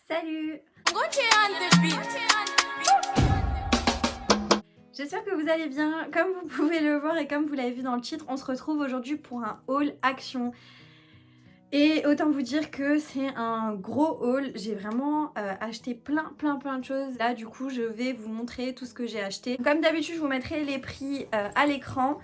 Salut! J'espère que vous allez bien. Comme vous pouvez le voir et comme vous l'avez vu dans le titre, on se retrouve aujourd'hui pour un haul action. Et autant vous dire que c'est un gros haul. J'ai vraiment acheté plein de choses. Là du coup je vais vous montrer tout ce que j'ai acheté. Comme d'habitude je vous mettrai les prix à l'écran.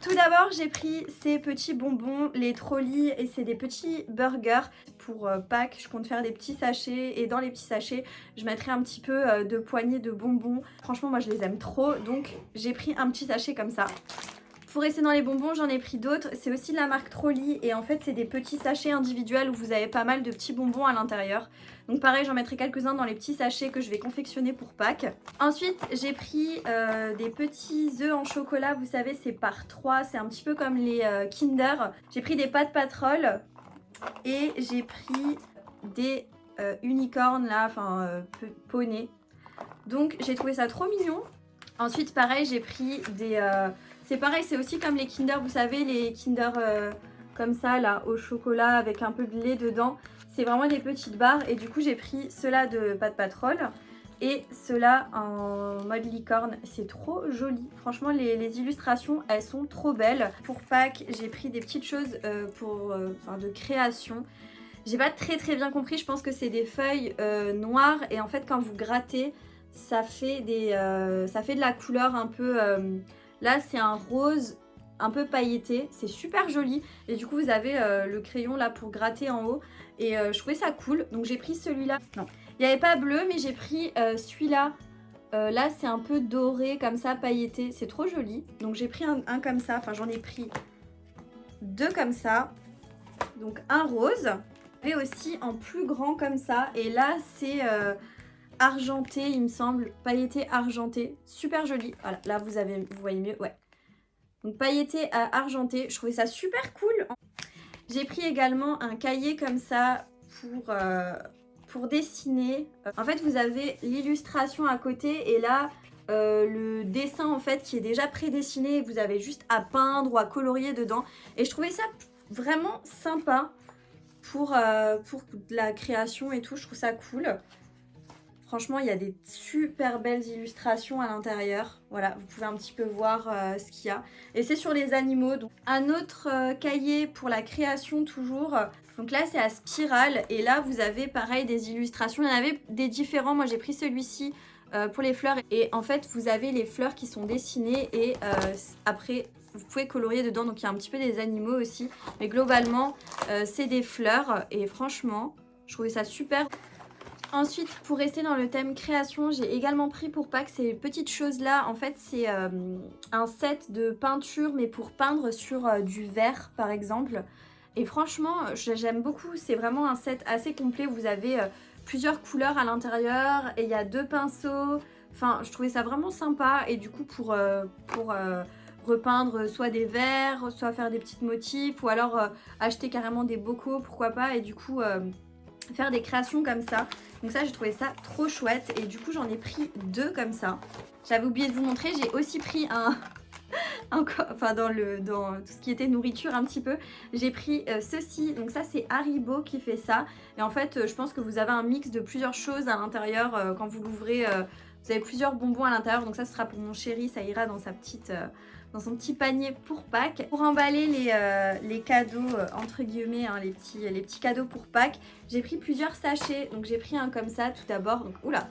Tout d'abord, j'ai pris ces petits bonbons, les trolleys, et c'est des petits burgers pour Pâques. Je compte faire des petits sachets et dans les petits sachets, je mettrai un petit peu de poignées de bonbons. Franchement, moi je les aime trop, donc j'ai pris un petit sachet comme ça. Pour rester dans les bonbons, j'en ai pris d'autres. C'est aussi de la marque Trolley et en fait, c'est des petits sachets individuels où vous avez pas mal de petits bonbons à l'intérieur. Donc pareil, j'en mettrai quelques-uns dans les petits sachets que je vais confectionner pour Pâques. Ensuite, j'ai pris des petits œufs en chocolat. Vous savez, c'est par 3. C'est un petit peu comme les Kinder. J'ai pris des pâtes Patrol et j'ai pris des unicornes là, enfin poneys. Donc j'ai trouvé ça trop mignon. Ensuite, pareil, j'ai pris des... c'est pareil, c'est aussi comme les Kinder, vous savez, les Kinder comme ça, là, au chocolat, avec un peu de lait dedans. C'est vraiment des petites barres. Et du coup, j'ai pris ceux-là de Pâte Patrol et ceux-là en mode licorne. C'est trop joli. Franchement, les illustrations, elles sont trop belles. Pour Pâques, j'ai pris des petites choses de création. J'ai pas très bien compris. Je pense que c'est des feuilles noires. Et en fait, quand vous grattez, ça fait de la couleur un peu... là, c'est un rose un peu pailleté. C'est super joli. Et du coup, vous avez le crayon là pour gratter en haut. Et je trouvais ça cool. Donc, j'ai pris celui-là. Non, il n'y avait pas bleu, mais j'ai pris celui-là. Là, c'est un peu doré comme ça, pailleté. C'est trop joli. Donc, j'ai pris un comme ça. Enfin, j'en ai pris deux comme ça. Donc, un rose. Et aussi en plus grand comme ça. Et là, c'est... argenté, il me semble, pailleté argenté, super joli. Voilà, là vous voyez mieux, ouais. Donc pailleté argenté, je trouvais ça super cool. J'ai pris également un cahier comme ça pour dessiner. En fait, vous avez l'illustration à côté et là le dessin en fait qui est déjà prédessiné. Vous avez juste à peindre ou à colorier dedans. Et je trouvais ça vraiment sympa pour de la création et tout. Je trouve ça cool. Franchement, il y a des super belles illustrations à l'intérieur. Voilà, vous pouvez un petit peu voir ce qu'il y a. Et c'est sur les animaux. Donc, un autre cahier pour la création toujours. Donc là, c'est à spirale. Et là, vous avez pareil des illustrations. Il y en avait des différents. Moi, j'ai pris celui-ci pour les fleurs. Et en fait, vous avez les fleurs qui sont dessinées. Et après, vous pouvez colorier dedans. Donc, il y a un petit peu des animaux aussi. Mais globalement, c'est des fleurs. Et franchement, je trouvais ça super. Ensuite, pour rester dans le thème création, j'ai également pris pour Pâques ces petites choses-là. En fait, c'est un set de peinture, mais pour peindre sur du verre, par exemple. Et franchement, j'aime beaucoup. C'est vraiment un set assez complet. Vous avez plusieurs couleurs à l'intérieur et il y a deux pinceaux. Enfin, je trouvais ça vraiment sympa. Et du coup, pour repeindre soit des verres, soit faire des petits motifs, ou alors acheter carrément des bocaux, pourquoi pas. Et du coup... faire des créations comme ça. Donc ça, j'ai trouvé ça trop chouette. Et du coup, j'en ai pris deux comme ça. J'avais oublié de vous montrer, j'ai aussi pris dans tout ce qui était nourriture un petit peu. J'ai pris ceci. Donc ça, c'est Haribo qui fait ça. Et en fait, je pense que vous avez un mix de plusieurs choses à l'intérieur. Quand vous l'ouvrez, vous avez plusieurs bonbons à l'intérieur. Donc ça, ce sera pour mon chéri. Ça ira dans dans son petit panier pour Pâques. Pour emballer les cadeaux, entre guillemets, hein, les petits cadeaux pour Pâques, j'ai pris plusieurs sachets. Donc j'ai pris un comme ça tout d'abord. Donc oula,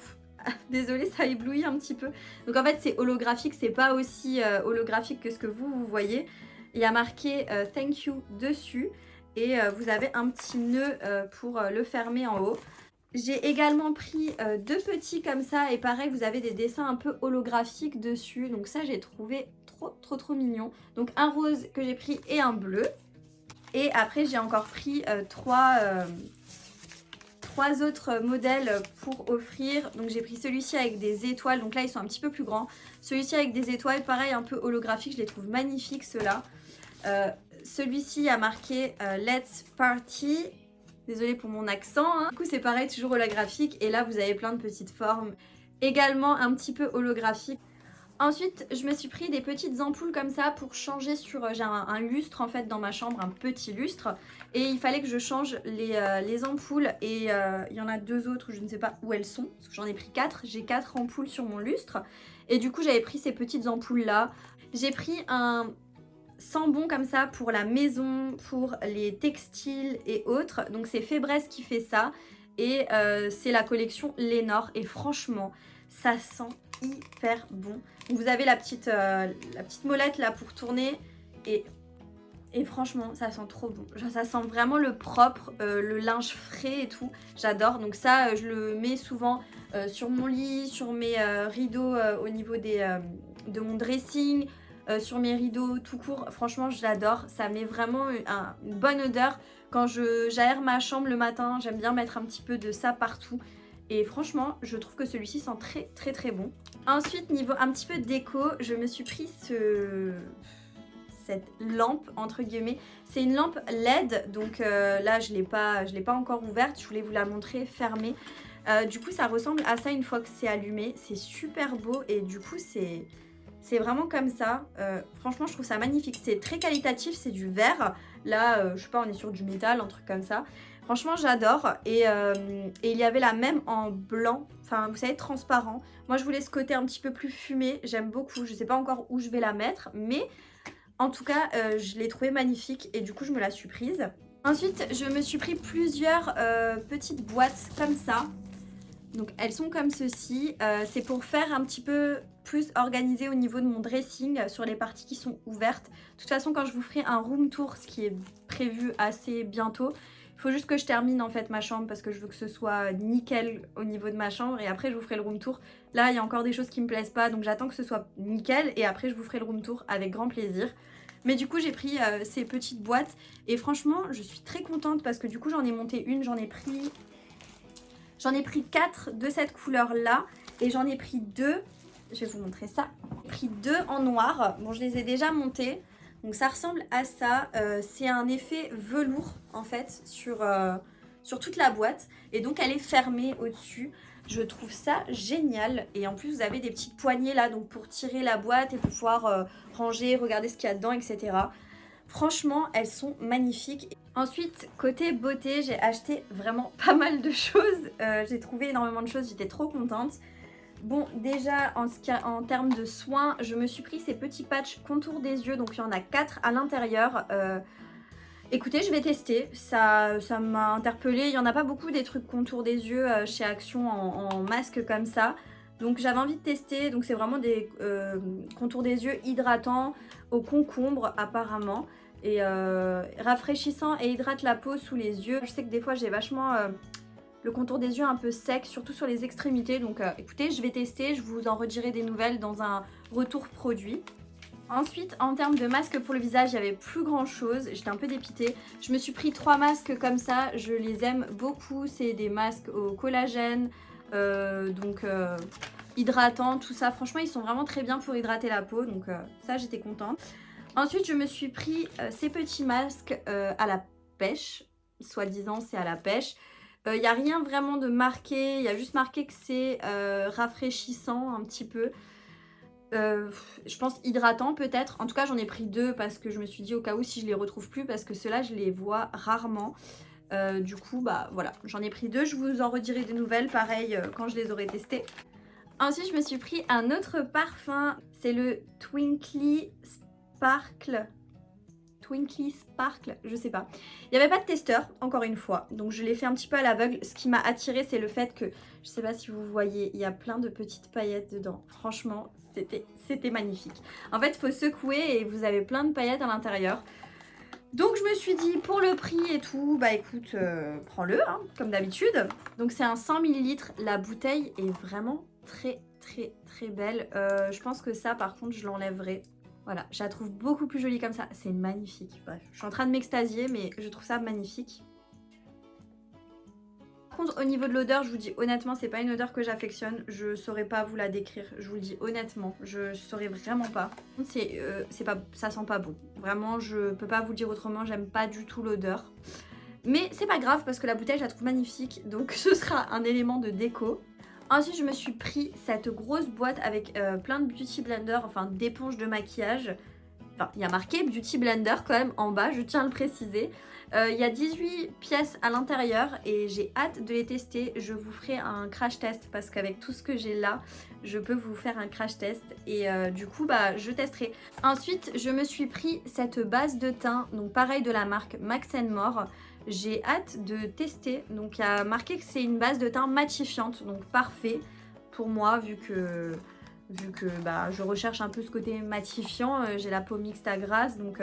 désolée, ça éblouit un petit peu. Donc en fait, c'est holographique, c'est pas aussi holographique que ce que vous voyez. Il y a marqué thank you dessus et vous avez un petit nœud pour le fermer en haut. J'ai également pris deux petits comme ça et pareil, vous avez des dessins un peu holographiques dessus. Donc ça, j'ai trouvé trop mignon. Donc un rose que j'ai pris et un bleu. Et après, j'ai encore pris trois autres modèles pour offrir. Donc j'ai pris celui-ci avec des étoiles. Donc là, ils sont un petit peu plus grands. Celui-ci avec des étoiles, pareil, un peu holographique. Je les trouve magnifiques, ceux-là. Celui-ci a marqué Let's Party. Désolée pour mon accent, hein. Du coup, c'est pareil, toujours holographique. Et là, vous avez plein de petites formes. Également un petit peu holographique. Ensuite, je me suis pris des petites ampoules comme ça pour changer sur... J'ai un lustre en fait dans ma chambre, un petit lustre. Et il fallait que je change les ampoules. Et il y en a 2 autres, je ne sais pas où elles sont. Parce que j'en ai pris 4. J'ai 4 ampoules sur mon lustre. Et du coup, j'avais pris ces petites ampoules là. J'ai pris un sambon comme ça pour la maison, pour les textiles et autres. Donc c'est Fébreze qui fait ça. Et c'est la collection Lénore. Et franchement, ça sent hyper bon. Donc vous avez la petite molette là pour tourner et franchement ça sent trop bon. Genre ça sent vraiment le propre, le linge frais et tout. J'adore. Donc ça je le mets souvent sur mon lit, sur mes rideaux au niveau de mon dressing, sur mes rideaux tout court. Franchement j'adore. Ça met vraiment une bonne odeur. Quand j'aère ma chambre le matin, j'aime bien mettre un petit peu de ça partout. Et franchement, je trouve que celui-ci sent très très très bon. Ensuite, niveau un petit peu déco, je me suis pris cette lampe entre guillemets. C'est une lampe LED, donc là je l'ai pas encore ouverte. Je voulais vous la montrer fermée. Du coup, ça ressemble à ça une fois que c'est allumé. C'est super beau et du coup c'est vraiment comme ça. Franchement, je trouve ça magnifique. C'est très qualitatif, c'est du verre. Là, je sais pas, on est sur du métal, un truc comme ça. Franchement, j'adore. Et il y avait la même en blanc, enfin, vous savez, transparent. Moi, je voulais ce côté un petit peu plus fumé. J'aime beaucoup. Je sais pas encore où je vais la mettre, mais en tout cas, je l'ai trouvée magnifique et du coup, je me la suis prise. Ensuite, je me suis pris plusieurs petites boîtes comme ça. Donc, elles sont comme ceci. C'est pour faire un petit peu plus organisé au niveau de mon dressing sur les parties qui sont ouvertes. De toute façon, quand je vous ferai un room tour, ce qui est prévu assez bientôt, il faut juste que je termine en fait ma chambre parce que je veux que ce soit nickel au niveau de ma chambre et après je vous ferai le room tour. Là, il y a encore des choses qui me plaisent pas, donc j'attends que ce soit nickel et après je vous ferai le room tour avec grand plaisir. Mais du coup, j'ai pris ces petites boîtes et franchement, je suis très contente parce que du coup, j'en ai monté une, j'en ai pris 4 de cette couleur-là et j'en ai pris 2. Je vais vous montrer ça. J'ai pris 2 en noir. Bon, je les ai déjà montés. Donc ça ressemble à ça. C'est un effet velours en fait sur toute la boîte. Et donc elle est fermée au-dessus. Je trouve ça génial. Et en plus vous avez des petites poignées là donc pour tirer la boîte et pour pouvoir ranger, regarder ce qu'il y a dedans, etc. Franchement, elles sont magnifiques. Ensuite, côté beauté, j'ai acheté vraiment pas mal de choses. J'ai trouvé énormément de choses, j'étais trop contente. Bon, déjà, en termes de soins, je me suis pris ces petits patchs contour des yeux. Donc, il y en a 4 à l'intérieur. Écoutez, je vais tester. Ça m'a interpellée. Il n'y en a pas beaucoup des trucs contour des yeux chez Action en masque comme ça. Donc, j'avais envie de tester. Donc, c'est vraiment des contours des yeux hydratants au concombre apparemment. Et rafraîchissant et hydrate la peau sous les yeux. Je sais que des fois, j'ai vachement... le contour des yeux un peu sec, surtout sur les extrémités. Donc écoutez, je vais tester, je vous en redirai des nouvelles dans un retour produit. Ensuite, en termes de masques pour le visage, il n'y avait plus grand chose, j'étais un peu dépitée. Je me suis pris 3 masques comme ça, je les aime beaucoup. C'est des masques au collagène, hydratants, tout ça. Franchement, ils sont vraiment très bien pour hydrater la peau, donc ça j'étais contente. Ensuite, je me suis pris ces petits masques à la pêche, soi-disant c'est à la pêche. Il n'y a rien vraiment de marqué, il y a juste marqué que c'est rafraîchissant un petit peu. Je pense hydratant peut-être. En tout cas, j'en ai pris 2 parce que je me suis dit au cas où si je les retrouve plus parce que ceux-là, je les vois rarement. Du coup, bah voilà, j'en ai pris 2. Je vous en redirai des nouvelles, pareil, quand je les aurai testés. Ensuite, je me suis pris un autre parfum. C'est le Twinkly Sparkle. Twinkly Sparkle, je sais pas. Il n'y avait pas de testeur, encore une fois, donc je l'ai fait un petit peu à l'aveugle. Ce qui m'a attiré, c'est le fait que, je sais pas si vous voyez, il y a plein de petites paillettes dedans. Franchement, c'était magnifique. En fait, il faut secouer et vous avez plein de paillettes à l'intérieur. Donc je me suis dit, pour le prix et tout, bah écoute, prends-le, hein, comme d'habitude. Donc c'est un 100 ml, la bouteille est vraiment très très très belle. Je pense que ça, par contre, je l'enlèverai. Voilà, je la trouve beaucoup plus jolie comme ça. C'est magnifique. Bref, je suis en train de m'extasier, mais je trouve ça magnifique. Par contre, au niveau de l'odeur, je vous dis honnêtement, c'est pas une odeur que j'affectionne. Je saurais pas vous la décrire. Je vous le dis honnêtement, je saurais vraiment pas. Ça sent pas bon. Vraiment, je peux pas vous le dire autrement. J'aime pas du tout l'odeur. Mais c'est pas grave parce que la bouteille, je la trouve magnifique. Donc ce sera un élément de déco. Ensuite, je me suis pris cette grosse boîte avec plein de beauty blender, enfin d'éponges de maquillage. Enfin, il y a marqué Beauty Blender quand même en bas, je tiens à le préciser. Il y a 18 pièces à l'intérieur et j'ai hâte de les tester. Je vous ferai un crash test parce qu'avec tout ce que j'ai là, je peux vous faire un crash test et du coup, bah, je testerai. Ensuite, je me suis pris cette base de teint, donc pareil de la marque Max More. J'ai hâte de tester. Donc, il y a marqué que c'est une base de teint matifiante, donc parfait pour moi vu que bah, je recherche un peu ce côté matifiant, j'ai la peau mixte à grasse, donc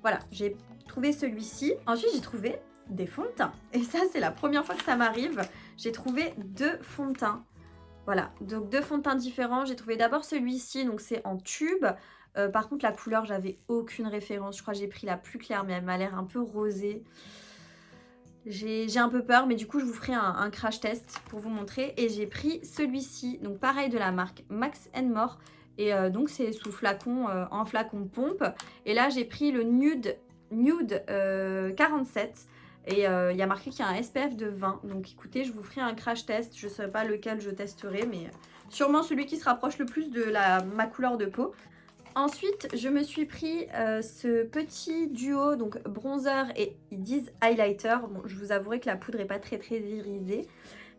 voilà, j'ai trouvé celui-ci. Ensuite, j'ai trouvé des fonds de teint. Et ça, c'est la première fois que ça m'arrive. J'ai trouvé 2 fonds de teint. Voilà, donc 2 fonds de teint différents. J'ai trouvé d'abord celui-ci, donc c'est en tube. Par contre, la couleur, j'avais aucune référence. Je crois que j'ai pris la plus claire, mais elle m'a l'air un peu rosée. J'ai un peu peur, mais du coup je vous ferai un crash test pour vous montrer. Et j'ai pris celui-ci, donc pareil de la marque Max More. Et donc c'est sous flacon, en flacon pompe. Et là j'ai pris le Nude 47. Et il y a marqué qu'il y a un SPF de 20. Donc écoutez, je vous ferai un crash test. Je ne sais pas lequel je testerai, mais sûrement celui qui se rapproche le plus de ma couleur de peau. Ensuite, je me suis pris ce petit duo, donc bronzer et ils disent highlighter. Bon, je vous avouerai que la poudre n'est pas très irisée,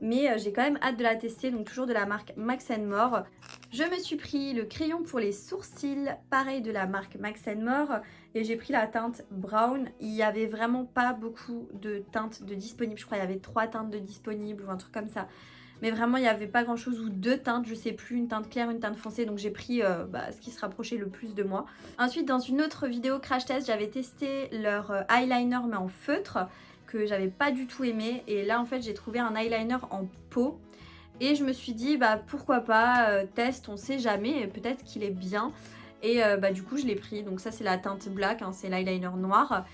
mais j'ai quand même hâte de la tester, donc toujours de la marque Max More. Je me suis pris le crayon pour les sourcils, pareil de la marque Max More, et j'ai pris la teinte brown. Il n'y avait vraiment pas beaucoup de teintes de disponibles, je crois qu'il y avait 3 teintes de disponibles ou un truc comme ça. Mais vraiment, il n'y avait pas grand chose, ou 2 teintes, je sais plus, une teinte claire, une teinte foncée. Donc j'ai pris ce qui se rapprochait le plus de moi. Ensuite, dans une autre vidéo crash test, j'avais testé leur eyeliner mais en feutre, que j'avais pas du tout aimé. Et là, en fait, j'ai trouvé un eyeliner en peau. Et je me suis dit, bah pourquoi pas, test, on sait jamais, peut-être qu'il est bien. Et du coup, je l'ai pris. Donc ça, c'est la teinte black, hein, c'est l'eyeliner noir.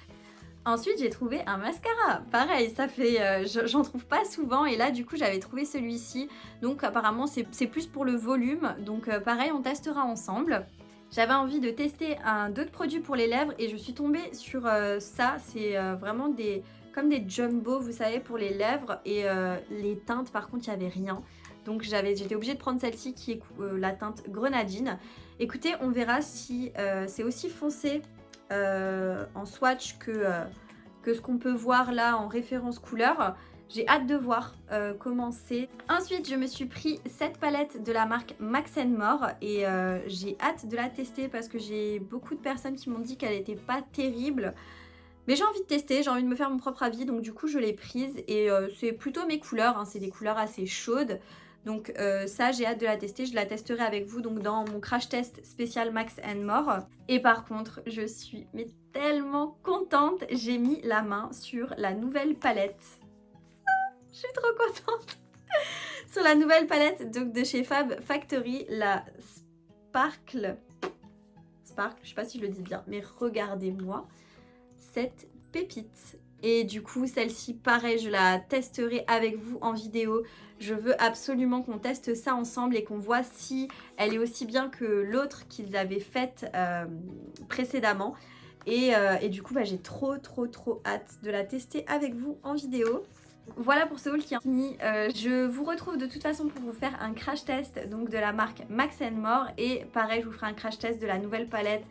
Ensuite, j'ai trouvé un mascara. Pareil, ça fait, j'en trouve pas souvent. Et là, du coup, j'avais trouvé celui-ci. Donc, apparemment, c'est plus pour le volume. Donc, pareil, on testera ensemble. J'avais envie de tester d'autres produits pour les lèvres. Et je suis tombée sur ça. C'est vraiment comme des jumbo, vous savez, pour les lèvres. Et les teintes, par contre, il n'y avait rien. Donc, j'étais obligée de prendre celle-ci qui est la teinte grenadine. Écoutez, on verra si c'est aussi foncé en swatch que ce qu'on peut voir là en référence couleur. J'ai hâte de voir comment c'est. Ensuite, je me suis pris cette palette de la marque Max More et j'ai hâte de la tester parce que j'ai beaucoup de personnes qui m'ont dit qu'elle n'était pas terrible. Mais j'ai envie de tester, j'ai envie de me faire mon propre avis, donc du coup je l'ai prise et c'est plutôt mes couleurs, hein, c'est des couleurs assez chaudes. Donc ça, j'ai hâte de la tester, je la testerai avec vous donc dans mon crash test spécial Max More. Et par contre, je suis tellement contente, j'ai mis la main sur la nouvelle palette. Je suis trop contente. Sur la nouvelle palette donc, de chez Fab Factory, la Sparkle, je sais pas si je le dis bien, mais regardez-moi cette pépite. Et du coup, celle-ci, pareil, je la testerai avec vous en vidéo. Je veux absolument qu'on teste ça ensemble et qu'on voit si elle est aussi bien que l'autre qu'ils avaient faite précédemment. Et du coup, j'ai trop hâte de la tester avec vous en vidéo. Voilà pour ce haul qui est fini. Je vous retrouve de toute façon pour vous faire un crash test donc de la marque Max More. Et pareil, je vous ferai un crash test de la nouvelle palette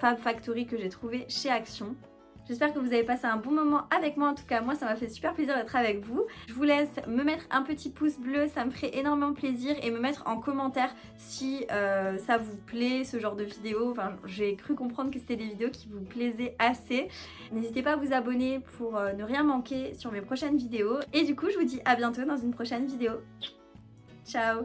Fab Factory que j'ai trouvée chez Action. J'espère que vous avez passé un bon moment avec moi. En tout cas, moi, ça m'a fait super plaisir d'être avec vous. Je vous laisse me mettre un petit pouce bleu, ça me ferait énormément plaisir. Et me mettre en commentaire si ça vous plaît, ce genre de vidéo. Enfin, j'ai cru comprendre que c'était des vidéos qui vous plaisaient assez. N'hésitez pas à vous abonner pour ne rien manquer sur mes prochaines vidéos. Et du coup, je vous dis à bientôt dans une prochaine vidéo. Ciao!